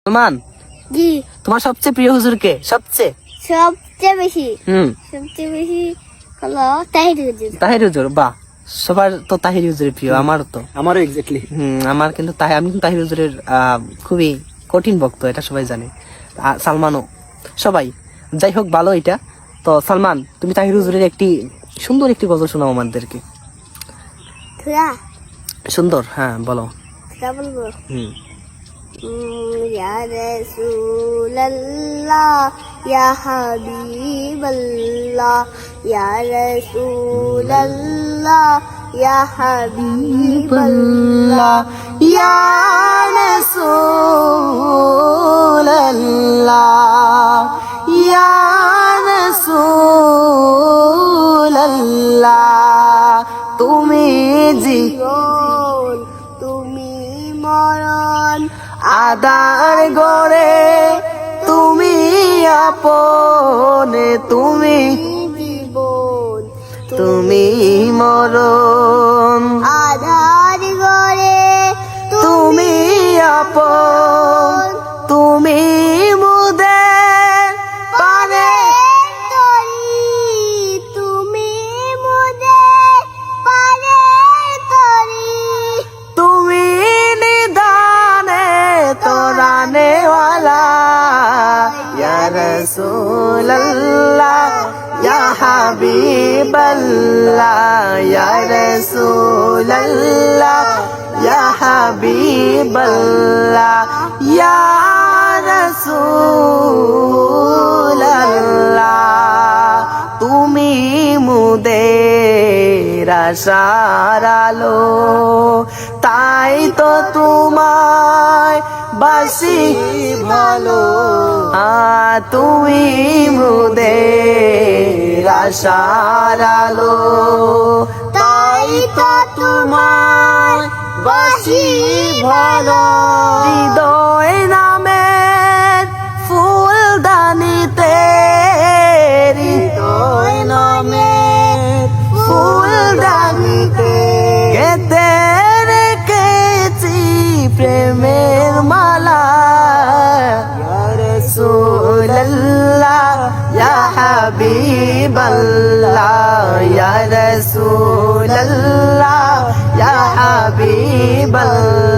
সালমান, জি। তোমার সবচেয়ে প্রিয় হুজুর কে? সবচেয়ে বেশি সবচেয়ে বেশি হলো তাহির হুজুর। তাহির হুজুর, বাহ। সবার তো তাহির হুজুরের প্রিয়, আমারও তো। আমারও এক্স্যাক্টলি। আমার কিন্তু আমি কিন্তু তাহির হুজুরের খুবই কঠিন ভক্ত, এটা সবাই জানে। সালমানও, সবাই। যাই হোক, ভালো এটা। তো সালমান, তুমি তাহির হুজুরের সুন্দর একটি গজল শোনাও আমাদেরকে। সুন্দর, হ্যাঁ বলো। বলবো। হুম। ইয়া রাসূলুল্লাহ ইয়া হাবিবাল্লাহ ইয়া রাসূলুল্লাহ ইয়া হাবিবাল্লাহ ইয়া রাসূলুল্লাহ ইয়া রাসূলুল্লাহ, তুমি জীবন তুমি মরণ আদার গড়ে, তুমি আপনে, তুমি জীবন তুমি মরণ, আধার গড়ে তুমি আপন, তুমি মুদের পানে, তুমি মোদের পারের তরি তুমি নিদানে তোরানেওয়ালা, ইয়া রাসূলুল্লাহ ইয়া হাবিবাল্লাহ ইয়া রাসূলুল্লাহ ইয়া হাবিবাল্লাহ ইয়া রাসূলুল্লাহ, তুমি মুদের আশার আলো, তাই তো তোমায় বাসি ভালো, তুমি মুদের আশার আলো, তাই তো তোমায় বাসি ভালো। হৃদয় নামের ফুলদানিতে, হৃদয় নামের ফুলদানিতে গেঁথে রেখেছি প্রেমের মালা, ইয়া রাসূলুল্লাহ ইয়া হাবিবাল্লাহ ইয়া রাসূলুল্লাহ ইয়া হাবিবাল্লাহ